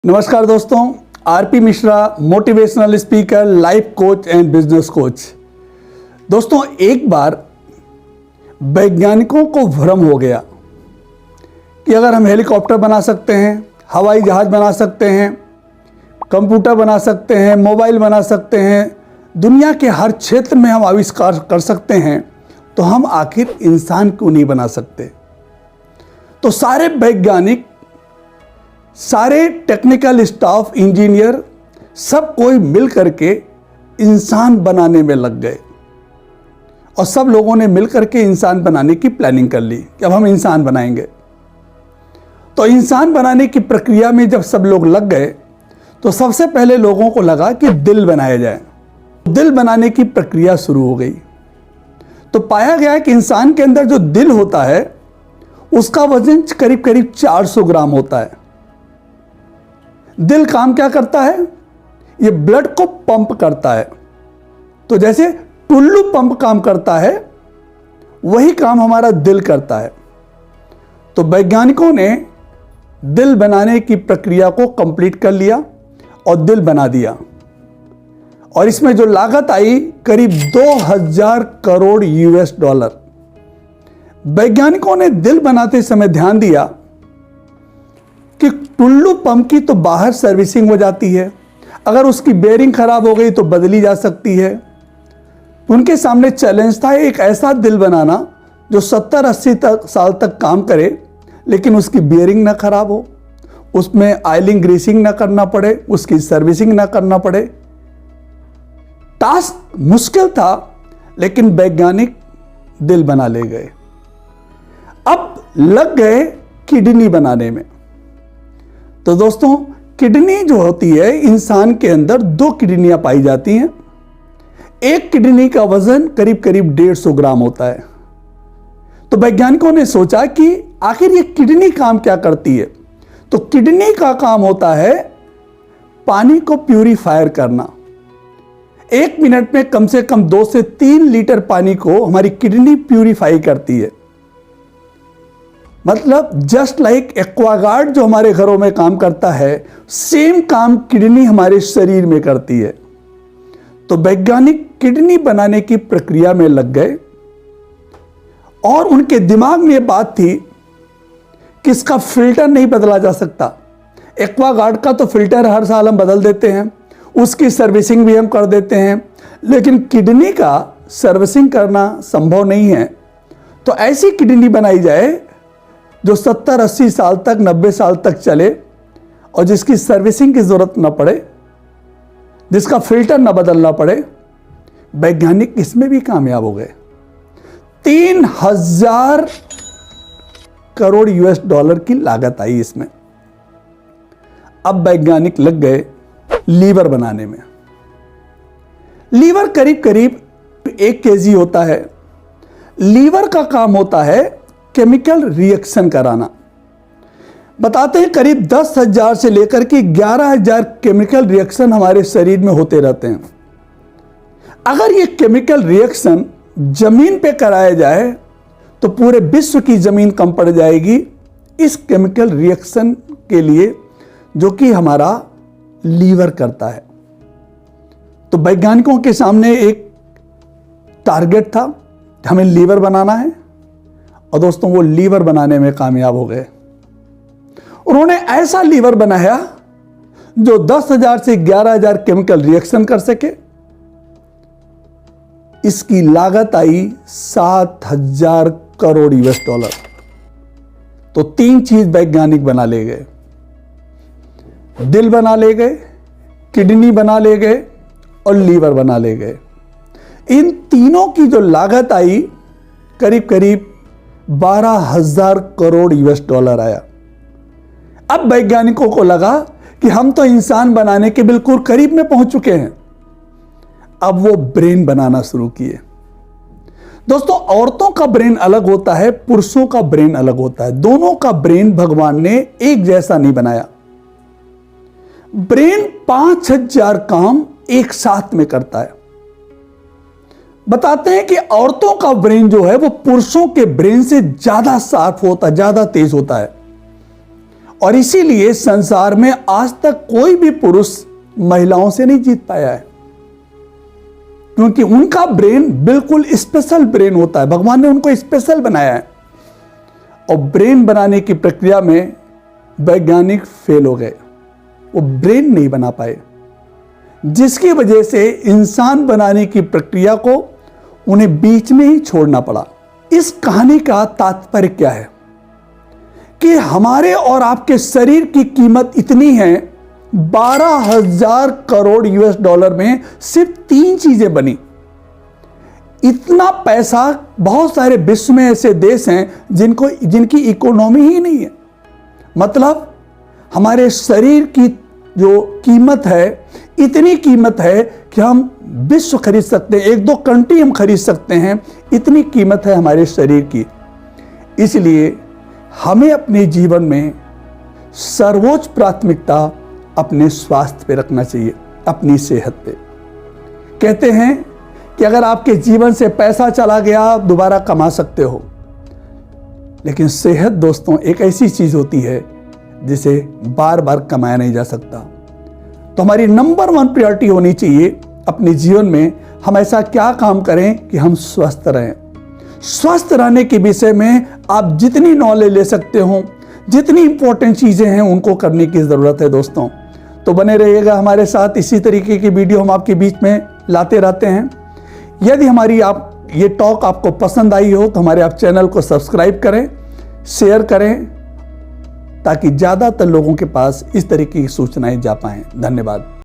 नमस्कार दोस्तों, RP Mishra, motivational speaker, life coach and business coach. दोस्तों, एक बार वैज्ञानिकों को भ्रम हो गया कि अगर हम हेलीकॉप्टर बना सकते हैं, हवाई जहाज बना सकते हैं, कंप्यूटर बना सकते हैं, मोबाइल बना सकते हैं, दुनिया के हर क्षेत्र में हम आविष्कार कर सकते हैं, तो हम आखिर इंसान क्यों नहीं बना सकते। तो सारे वैज्ञानिक, सारे टेक्निकल स्टाफ, इंजीनियर, सब कोई मिल करके इंसान बनाने में लग गए और सब लोगों ने मिल करके इंसान बनाने की प्लानिंग कर ली कि अब हम इंसान बनाएंगे। तो इंसान बनाने की प्रक्रिया में जब सब लोग लग गए तो सबसे पहले लोगों को लगा कि दिल बनाया जाए। दिल बनाने की प्रक्रिया शुरू हो गई तो पाया गया कि इंसान के अंदर जो दिल होता है उसका वजन करीब करीब 400 ग्राम होता है। दिल काम क्या करता है? ये ब्लड को पंप करता है। तो जैसे टुल्लू पंप काम करता है, वही काम हमारा दिल करता है। तो वैज्ञानिकों ने दिल बनाने की प्रक्रिया को कंप्लीट कर लिया और दिल बना दिया। और इसमें जो लागत आई करीब 2000 करोड़ यूएस डॉलर। वैज्ञानिकों ने दिल बनाते समय ध्यान दिया कि टुल्लू पंप की तो बाहर सर्विसिंग हो जाती है, अगर उसकी बेयरिंग खराब हो गई तो बदली जा सकती है। उनके सामने चैलेंज था एक ऐसा दिल बनाना जो 70-80 साल तक काम करे, लेकिन उसकी बेयरिंग ना खराब हो, उसमें ऑयलिंग ग्रीसिंग ना करना पड़े, उसकी सर्विसिंग ना करना पड़े। टास्क मुश्किल था, लेकिन वैज्ञानिक दिल बना ले गए। अब लग गए किडनी बनाने में। तो दोस्तों, किडनी जो होती है, इंसान के अंदर 2 किडनियां पाई जाती हैं। एक किडनी का वजन करीब करीब 150 ग्राम होता है। तो वैज्ञानिकों ने सोचा कि आखिर ये किडनी काम क्या करती है। तो किडनी का काम होता है पानी को प्यूरिफायर करना। 1 मिनट में कम से कम 2 से 3 लीटर पानी को हमारी किडनी प्यूरिफाई करती है। मतलब जस्ट लाइक एक्वागार्ड जो हमारे घरों में काम करता है, सेम काम किडनी हमारे शरीर में करती है। तो वैज्ञानिक किडनी बनाने की प्रक्रिया में लग गए और उनके दिमाग में यह बात थी कि इसका फिल्टर नहीं बदला जा सकता। एक्वागार्ड का तो फिल्टर हर साल हम बदल देते हैं, उसकी सर्विसिंग भी हम कर देते हैं, लेकिन किडनी का सर्विसिंग करना संभव नहीं है। तो ऐसी किडनी बनाई जाए जो 70-80 साल तक, 90 साल तक चले और जिसकी सर्विसिंग की जरूरत ना पड़े, जिसका फिल्टर ना बदलना पड़े। वैज्ञानिक इसमें भी कामयाब हो गए। 3000 करोड़ यूएस डॉलर की लागत आई इसमें। अब वैज्ञानिक लग गए लीवर बनाने में। लीवर करीब करीब 1 केजी होता है। लीवर का काम होता है केमिकल रिएक्शन कराना। बताते हैं करीब 10,000 से लेकर के 11,000 केमिकल रिएक्शन हमारे शरीर में होते रहते हैं। अगर ये केमिकल रिएक्शन जमीन पे कराया जाए तो पूरे विश्व की जमीन कम पड़ जाएगी इस केमिकल रिएक्शन के लिए, जो कि हमारा लीवर करता है। तो वैज्ञानिकों के सामने एक टारगेट था, हमें लीवर बनाना है। और दोस्तों, वो लीवर बनाने में कामयाब हो गए। उन्होंने ऐसा लीवर बनाया जो 10,000 से 11,000 केमिकल रिएक्शन कर सके। इसकी लागत आई 7,000 करोड़ यूएस डॉलर। तो 3 चीज वैज्ञानिक बना ले गए, दिल बना ले गए, किडनी बना ले गए और लीवर बना ले गए। इन तीनों की जो लागत आई करीब करीब 12,000 करोड़ यूएस डॉलर आया। अब वैज्ञानिकों को लगा कि हम तो इंसान बनाने के बिल्कुल करीब में पहुंच चुके हैं। अब वो ब्रेन बनाना शुरू किए। दोस्तों, औरतों का ब्रेन अलग होता है, पुरुषों का ब्रेन अलग होता है। दोनों का ब्रेन भगवान ने एक जैसा नहीं बनाया। ब्रेन 5000 काम एक साथ में करता है। बताते हैं कि औरतों का ब्रेन जो है वो पुरुषों के ब्रेन से ज्यादा शार्प होता है, ज्यादा तेज होता है। और इसीलिए संसार में आज तक कोई भी पुरुष महिलाओं से नहीं जीत पाया है, क्योंकि उनका ब्रेन बिल्कुल स्पेशल ब्रेन होता है। भगवान ने उनको स्पेशल बनाया है, और ब्रेन बनाने की प्रक्रिया में वैज्ञानिक फेल हो गए, वो ब्रेन नहीं बना पाए, जिसकी वजह से इंसान बनाने की प्रक्रिया को उन्हें बीच में ही छोड़ना पड़ा। इस कहानी का तात्पर्य क्या है कि हमारे और आपके शरीर की कीमत इतनी है, 12,000 करोड़ US डॉलर में सिर्फ 3 चीजें बनी। इतना पैसा, बहुत सारे विश्व में ऐसे देश हैं जिनकी इकोनॉमी ही नहीं है। मतलब हमारे शरीर की जो कीमत है, इतनी कीमत है कि हम विश्व खरीद सकते हैं, 1-2 कंट्री हम खरीद सकते हैं, इतनी कीमत है हमारे शरीर की। इसलिए हमें अपने जीवन में सर्वोच्च प्राथमिकता अपने स्वास्थ्य पे रखना चाहिए, अपनी सेहत पे। कहते हैं कि अगर आपके जीवन से पैसा चला गया, आप दोबारा कमा सकते हो, लेकिन सेहत दोस्तों एक ऐसी चीज होती है जिसे बार बार कमाया नहीं जा सकता। तो हमारी नंबर 1 प्रायोरिटी होनी चाहिए अपने जीवन में, हम ऐसा क्या काम करें कि हम स्वस्थ रहें। स्वस्थ रहने के विषय में आप जितनी नॉलेज ले सकते हो, जितनी इंपॉर्टेंट चीजें हैं, उनको करने की जरूरत है दोस्तों। तो बने रहिएगा हमारे साथ, इसी तरीके की वीडियो हम आपके बीच में लाते रहते हैं। यदि हमारी ये टॉक आपको पसंद आई हो तो हमारे आप चैनल को सब्सक्राइब करें, शेयर करें, ताकि ज़्यादातर लोगों के पास इस तरीके की सूचनाएं जा पाएं। धन्यवाद।